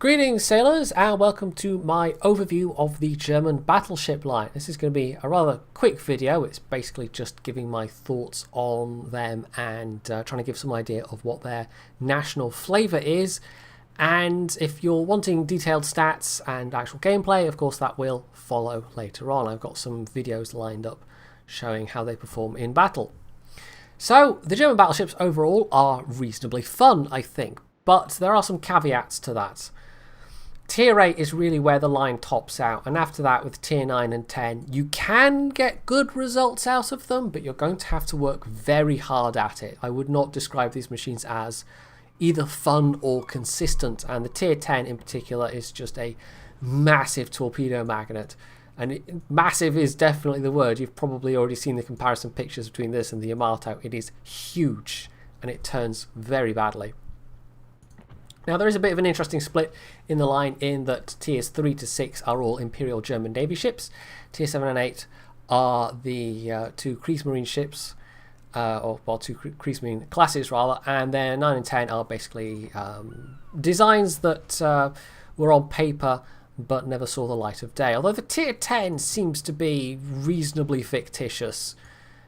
Greetings sailors and welcome to my overview of the German battleship line. This is going to be a rather quick video. It's basically just giving my thoughts on them and trying to give some idea of what their national flavour is. And if you're wanting detailed stats and actual gameplay, of course that will follow later on. I've got some videos lined up showing how they perform in battle. So the German battleships overall are reasonably fun, I think, but there are some caveats to that. Tier 8 is really where the line tops out, and after that with Tier 9 and 10 you can get good results out of them, but you're going to have to work very hard at it. I would not describe these machines as either fun or consistent, and the Tier 10 in particular is just a massive torpedo magnet. And massive is definitely the word. You've probably already seen the comparison pictures between this and the Yamato. It is huge and it turns very badly. Now there is a bit of an interesting split in the line in that tiers 3 to 6 are all Imperial German Navy ships. Tier 7 and 8 are the two Kriegsmarine ships, two Kriegsmarine classes rather, and then 9 and 10 are basically designs that were on paper but never saw the light of day. Although the tier 10 seems to be reasonably fictitious.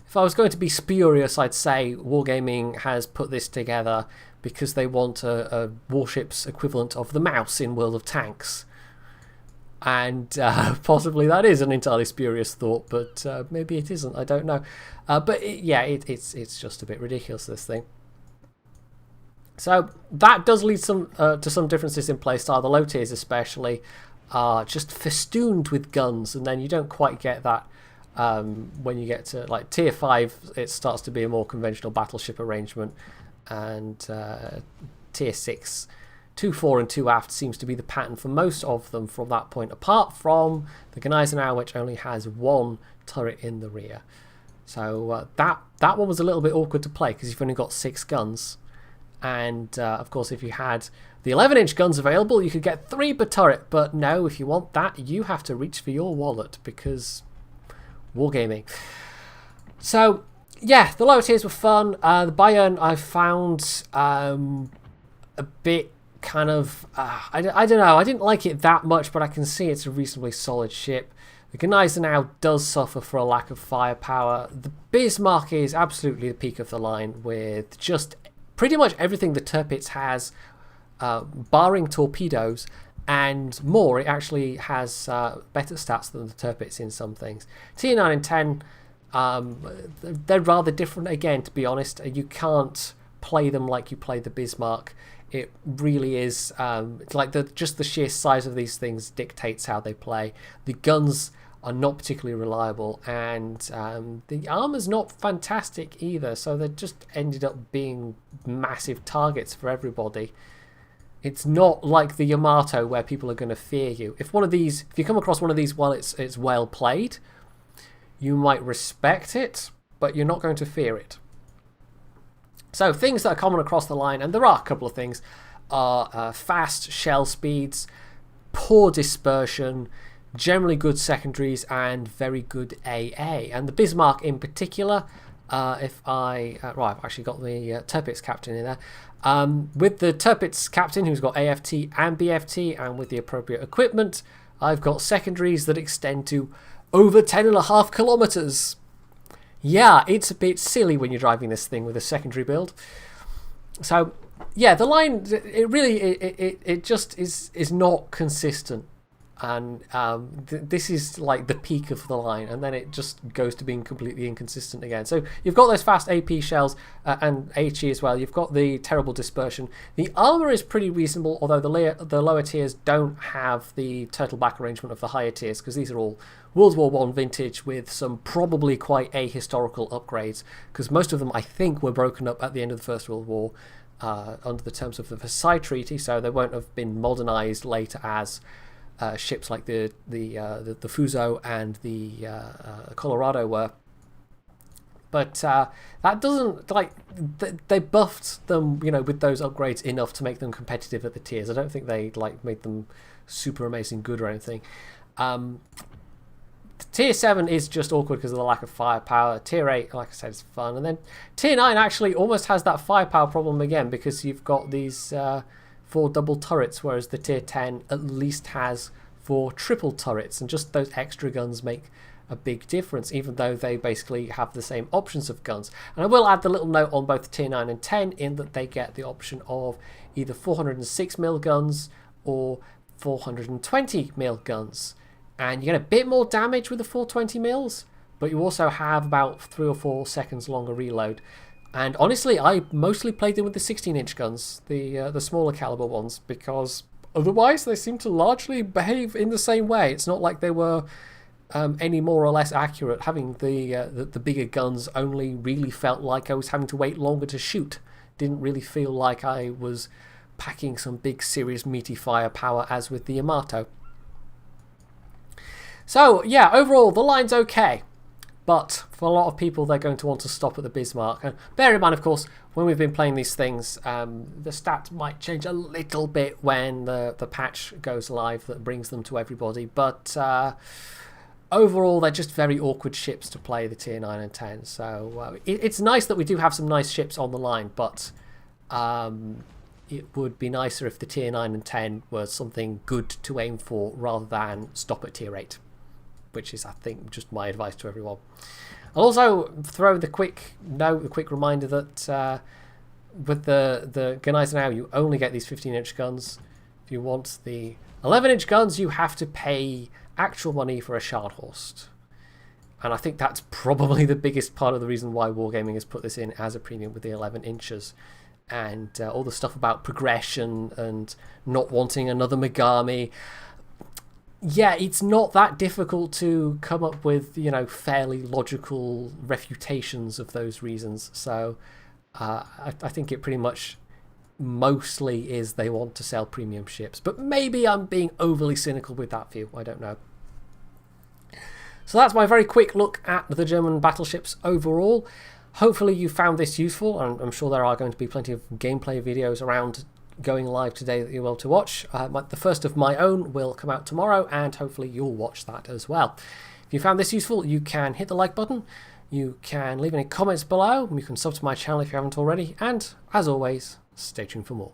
If I was going to be spurious, I'd say Wargaming has put this together because they want a warship's equivalent of the mouse in World of Tanks. And possibly that is an entirely spurious thought, but maybe it isn't, I don't know. It's just a bit ridiculous, this thing. So that does lead to some differences in playstyle. The low tiers especially are just festooned with guns, and then you don't quite get that when you get to like tier 5. It starts to be a more conventional battleship arrangement, and tier 6, 2 fore and 2 aft seems to be the pattern for most of them from that point, apart from the Gneisenau, which only has 1 turret in the rear. So that one was a little bit awkward to play because you've only got 6 guns, and of course if you had the 11-inch guns available you could get 3 per turret, but no, if you want that you have to reach for your wallet because Wargaming. So yeah, the lower tiers were fun. The Bayern I found a bit kind of I don't know, I didn't like it that much, but I can see it's a reasonably solid ship. The Gneisenau does suffer for a lack of firepower. The Bismarck is absolutely the peak of the line with just pretty much everything the Tirpitz has, barring torpedoes and more. It actually has better stats than the Tirpitz in some things. Tier 9 and 10, they're rather different again, to be honest. You can't play them like you play the Bismarck. It really is it's like just the sheer size of these things dictates how they play. The guns are not particularly reliable, and the armor's not fantastic either, so they just ended up being massive targets for everybody. It's not like the Yamato where people are going to fear you. If you come across one of these while it's well played, you might respect it, but you're not going to fear it. So things that are common across the line, and there are a couple of things, are fast shell speeds, poor dispersion, generally good secondaries, and very good AA. And the Bismarck in particular, I've actually got the Tirpitz captain in there. With the Tirpitz captain who's got AFT and BFT, and with the appropriate equipment, I've got secondaries that extend to over 10.5 kilometers. Yeah, it's a bit silly when you're driving this thing with a secondary build. So yeah, the line, it just is not consistent, and this is like the peak of the line, and then it just goes to being completely inconsistent again. So you've got those fast AP shells and HE as well. You've got the terrible dispersion. The armor is pretty reasonable, although the lower tiers don't have the turtle back arrangement of the higher tiers, because these are all World War I vintage with some probably quite ahistorical upgrades, because most of them I think were broken up at the end of the First World War under the terms of the Versailles Treaty, so they won't have been modernized later as ships like the Fuso and the Colorado were. But that doesn't, like, they buffed them, with those upgrades enough to make them competitive at the tiers. I don't think they made them super amazing good or anything. Tier 7 is just awkward because of the lack of firepower. Tier 8, like I said, is fun. And then Tier 9 actually almost has that firepower problem again, because you've got these 4 double turrets, whereas the tier 10 at least has 4 triple turrets, and just those extra guns make a big difference, even though they basically have the same options of guns. And I will add the little note on both tier 9 and 10 in that they get the option of either 406mm guns or 420mm guns, and you get a bit more damage with the 420mm, but you also have about 3 or 4 seconds longer reload. And honestly, I mostly played them with the 16-inch guns, the smaller caliber ones, because otherwise they seem to largely behave in the same way. It's not like they were any more or less accurate. Having the bigger guns only really felt like I was having to wait longer to shoot. Didn't really feel like I was packing some big, serious, meaty firepower as with the Yamato. So yeah, overall the line's okay. But for a lot of people, they're going to want to stop at the Bismarck. And bear in mind, of course, when we've been playing these things, the stats might change a little bit when the patch goes live that brings them to everybody. But overall, they're just very awkward ships to play, the tier 9 and 10. So it's nice that we do have some nice ships on the line, but it would be nicer if the tier 9 and 10 were something good to aim for rather than stop at tier 8. Which is, I think, just my advice to everyone. I'll also throw the quick note, the quick reminder that with the Guneisenau, you only get these 15-inch guns. If you want the 11-inch guns, you have to pay actual money for a Scharnhorst. And I think that's probably the biggest part of the reason why Wargaming has put this in as a premium with the 11 inches. And all the stuff about progression and not wanting another Megami. Yeah, it's not that difficult to come up with, you know, fairly logical refutations of those reasons. So I think it pretty much mostly is they want to sell premium ships. But maybe I'm being overly cynical with that view. I don't know. So that's my very quick look at the German battleships overall. Hopefully you found this useful. I'm sure there are going to be plenty of gameplay videos around going live today that you're able to watch. The first of my own will come out tomorrow, and hopefully you'll watch that as well. If you found this useful, you can hit the like button, you can leave any comments below, you can sub to my channel if you haven't already, and as always, stay tuned for more.